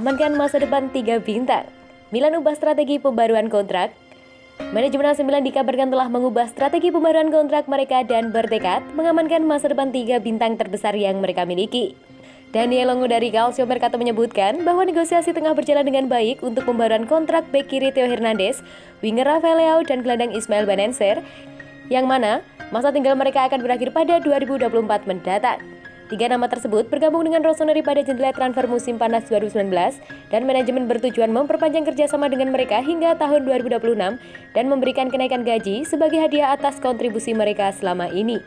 amankan masa depan 3 bintang. Milan ubah strategi pembaruan kontrak. Manajemen AC Milan dikabarkan telah mengubah strategi pembaruan kontrak mereka dan bertekad mengamankan masa depan 3 bintang terbesar yang mereka miliki. Daniel Longo dari Calcio Mercato menyebutkan bahwa negosiasi tengah berjalan dengan baik untuk pembaruan kontrak bek kiri Theo Hernandez, winger Rafael Leao dan gelandang Ismail Bennacer, yang mana masa tinggal mereka akan berakhir pada 2024 mendatang. 3 nama tersebut bergabung dengan Rossoneri pada jendela transfer musim panas 2019 dan manajemen bertujuan memperpanjang kerjasama dengan mereka hingga tahun 2026 dan memberikan kenaikan gaji sebagai hadiah atas kontribusi mereka selama ini.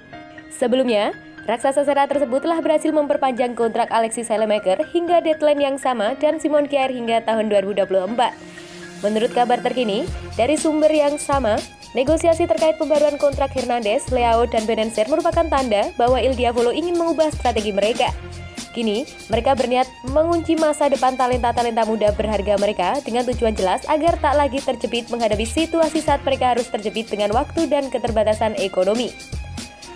Sebelumnya, raksasa Serie A tersebut telah berhasil memperpanjang kontrak Alexis Saelemaekers hingga deadline yang sama dan Simon Kjaer hingga tahun 2024. Menurut kabar terkini, dari sumber yang sama, negosiasi terkait pembaruan kontrak Hernandez, Leao, dan Bennacer merupakan tanda bahwa Il Diavolo ingin mengubah strategi mereka. Kini, mereka berniat mengunci masa depan talenta-talenta muda berharga mereka dengan tujuan jelas agar tak lagi terjepit menghadapi situasi saat mereka harus terjepit dengan waktu dan keterbatasan ekonomi.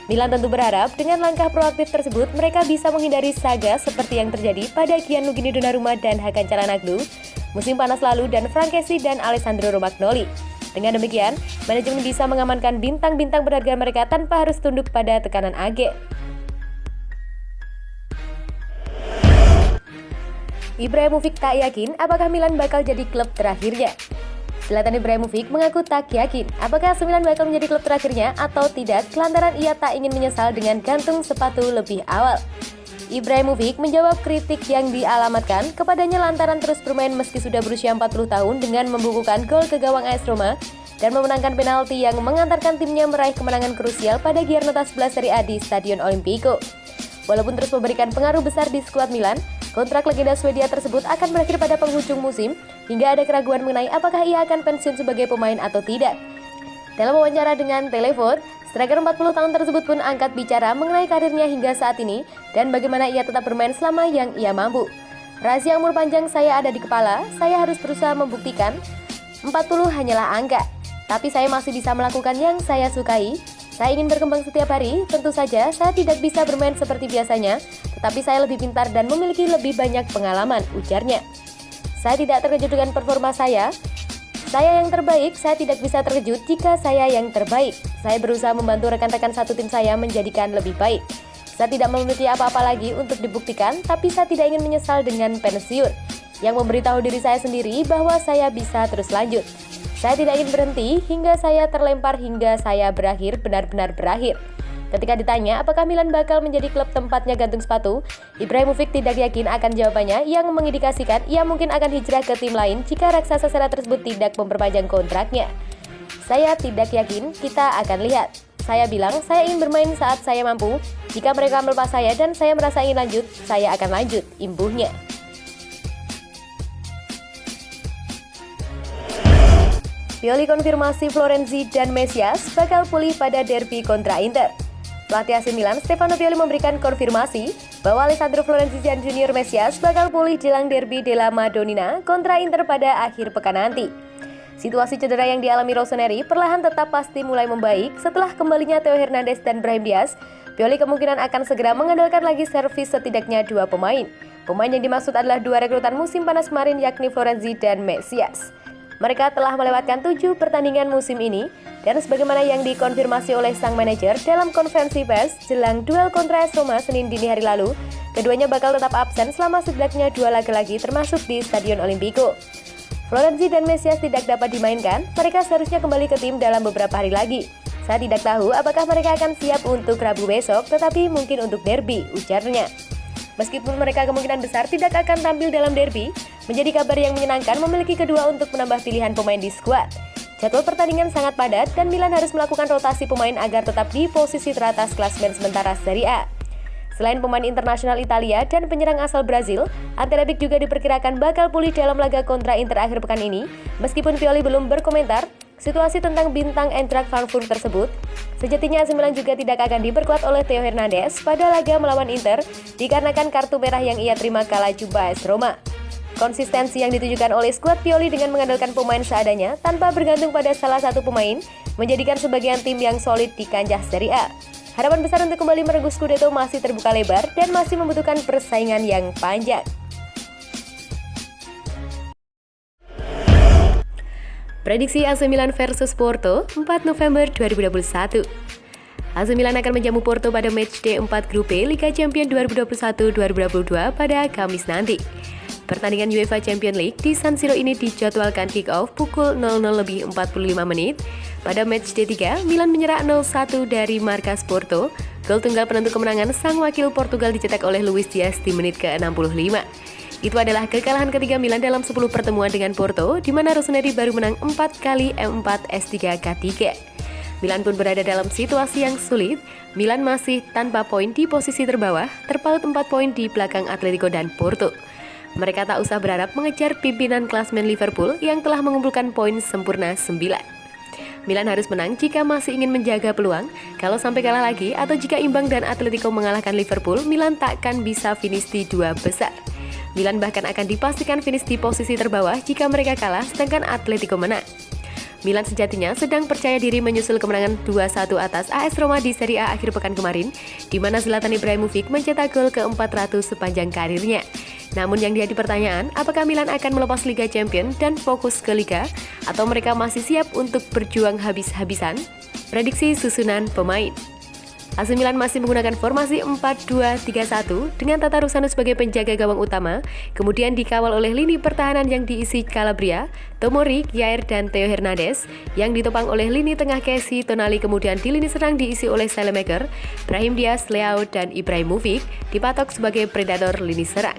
Milan tentu berharap dengan langkah proaktif tersebut mereka bisa menghindari saga seperti yang terjadi pada Gianluigi Donnarumma dan Hakan Çalhanoğlu musim panas lalu dan Franck Kessie dan Alessandro Romagnoli. Dengan demikian, manajemen bisa mengamankan bintang-bintang berharga mereka tanpa harus tunduk pada tekanan agen. Ibrahimovic tak yakin apakah Milan bakal jadi klub terakhirnya. Zlatan Ibrahimovic mengaku tak yakin apakah AC Milan bakal menjadi klub terakhirnya atau tidak lantaran ia tak ingin menyesal dengan gantung sepatu lebih awal. Ibrahimovic menjawab kritik yang dialamatkan kepadanya lantaran terus bermain meski sudah berusia 40 tahun dengan membukukan gol ke gawang AS Roma dan memenangkan penalti yang mengantarkan timnya meraih kemenangan krusial pada Giornata 11 Serie A di Stadion Olimpico. Walaupun terus memberikan pengaruh besar di skuad Milan, kontrak legenda Swedia tersebut akan berakhir pada penghujung musim hingga ada keraguan mengenai apakah ia akan pensiun sebagai pemain atau tidak. Dalam wawancara dengan Televote, striker 40 tahun tersebut pun angkat bicara mengenai karirnya hingga saat ini dan bagaimana ia tetap bermain selama yang ia mampu. Rahasia umur panjang saya ada di kepala, saya harus berusaha membuktikan 40 hanyalah angka. Tapi saya masih bisa melakukan yang saya sukai. Saya ingin berkembang setiap hari, tentu saja saya tidak bisa bermain seperti biasanya, tetapi saya lebih pintar dan memiliki lebih banyak pengalaman, ujarnya. Saya tidak terkejut dengan performa saya yang terbaik, saya tidak bisa terkejut jika saya yang terbaik. Saya berusaha membantu rekan-rekan satu tim saya menjadikan lebih baik. Saya tidak memiliki apa-apa lagi untuk dibuktikan, tapi saya tidak ingin menyesal dengan pensiun. Yang memberitahu diri saya sendiri bahwa saya bisa terus lanjut. Saya tidak ingin berhenti hingga saya terlempar hingga saya benar-benar berakhir. Ketika ditanya apakah Milan bakal menjadi klub tempatnya gantung sepatu, Ibrahimovic tidak yakin akan jawabannya yang mengindikasikan ia mungkin akan hijrah ke tim lain jika raksasa Serie A tersebut tidak memperpanjang kontraknya. Saya tidak yakin, kita akan lihat. Saya bilang saya ingin bermain saat saya mampu. Jika mereka melepas saya dan saya merasa ingin lanjut, saya akan lanjut, imbuhnya. Pioli konfirmasi Florenzi dan Mesias bakal pulih pada derby kontra Inter. Pelatih AC Milan, Stefano Pioli memberikan konfirmasi bahwa Alessandro Florenzi dan Junior Mesias bakal pulih jelang derby della Madonnina kontra Inter pada akhir pekan nanti. Situasi cedera yang dialami Rossoneri perlahan tetap pasti mulai membaik setelah kembalinya Theo Hernandez dan Brahim Diaz. Pioli kemungkinan akan segera mengandalkan lagi servis setidaknya 2 pemain. Pemain yang dimaksud adalah 2 rekrutan musim panas kemarin yakni Florenzi dan Mesias. Mereka telah melewatkan 7 pertandingan musim ini dan sebagaimana yang dikonfirmasi oleh sang manajer dalam konferensi pers jelang duel kontra AS Roma Senin dini hari lalu, keduanya bakal tetap absen selama setidaknya 2 laga lagi termasuk di Stadion Olimpico. Florenzi dan Mesias tidak dapat dimainkan, mereka seharusnya kembali ke tim dalam beberapa hari lagi. Saya tidak tahu apakah mereka akan siap untuk Rabu besok, tetapi mungkin untuk derby, ujarnya. Meskipun mereka kemungkinan besar tidak akan tampil dalam derby, menjadi kabar yang menyenangkan memiliki kedua untuk menambah pilihan pemain di skuad. Jadwal pertandingan sangat padat dan Milan harus melakukan rotasi pemain agar tetap di posisi teratas klasemen sementara Serie A. Selain pemain internasional Italia dan penyerang asal Brazil, Ante Rebic juga diperkirakan bakal pulih dalam laga kontra Inter akhir pekan ini, meskipun Pioli belum berkomentar situasi tentang bintang Eintracht Frankfurt tersebut. Sejatinya AC Milan juga tidak akan diperkuat oleh Theo Hernandez pada laga melawan Inter dikarenakan kartu merah yang ia terima kala jumpa AS Roma. Konsistensi yang ditujukan oleh skuad Pioli dengan mengandalkan pemain seadanya tanpa bergantung pada salah satu pemain menjadikan sebagian tim yang solid di kancah Serie A. Harapan besar untuk kembali merengkuh Scudetto masih terbuka lebar dan masih membutuhkan persaingan yang panjang. Prediksi AC Milan versus Porto 4 November 2021. AC Milan akan menjamu Porto pada matchday 4 grup B Liga Champions 2021-2022 pada Kamis nanti. Pertandingan UEFA Champions League di San Siro ini dijadwalkan kick-off pukul 00:45. Pada matchday 3, Milan menyerah 0-1 dari markas Porto. Gol tunggal penentu kemenangan sang wakil Portugal dicetak oleh Luis Diaz di menit ke-65. Itu adalah kekalahan ketiga Milan dalam 10 pertemuan dengan Porto, di mana Rossoneri baru menang 4 kali M4 S3K3. Milan pun berada dalam situasi yang sulit. Milan masih tanpa poin di posisi terbawah, terpaut 4 poin di belakang Atletico dan Porto. Mereka tak usah berharap mengejar pimpinan klasmen Liverpool yang telah mengumpulkan poin sempurna 9. Milan harus menang jika masih ingin menjaga peluang. Kalau sampai kalah lagi atau jika imbang dan Atletico mengalahkan Liverpool, Milan takkan bisa finish di 2 besar. Milan bahkan akan dipastikan finish di posisi terbawah jika mereka kalah, sedangkan Atletico menang. Milan sejatinya sedang percaya diri menyusul kemenangan 2-1 atas AS Roma di Serie A akhir pekan kemarin, di mana Zlatan Ibrahimovic mencetak gol ke-400 sepanjang karirnya. Namun yang jadi pertanyaan, apakah Milan akan melepas Liga Champions dan fokus ke Liga, atau mereka masih siap untuk berjuang habis-habisan? Prediksi susunan pemain. AC Milan masih menggunakan formasi 4-2-3-1 dengan Tata Rusano sebagai penjaga gawang utama, kemudian dikawal oleh lini pertahanan yang diisi Calabria, Tomori, Kjaer, dan Theo Hernandez, yang ditopang oleh lini tengah Kessie, Tonali, kemudian di lini serang diisi oleh Saelemaekers, Brahim Diaz, Leao, dan Ibrahimovic, dipatok sebagai predator lini serang.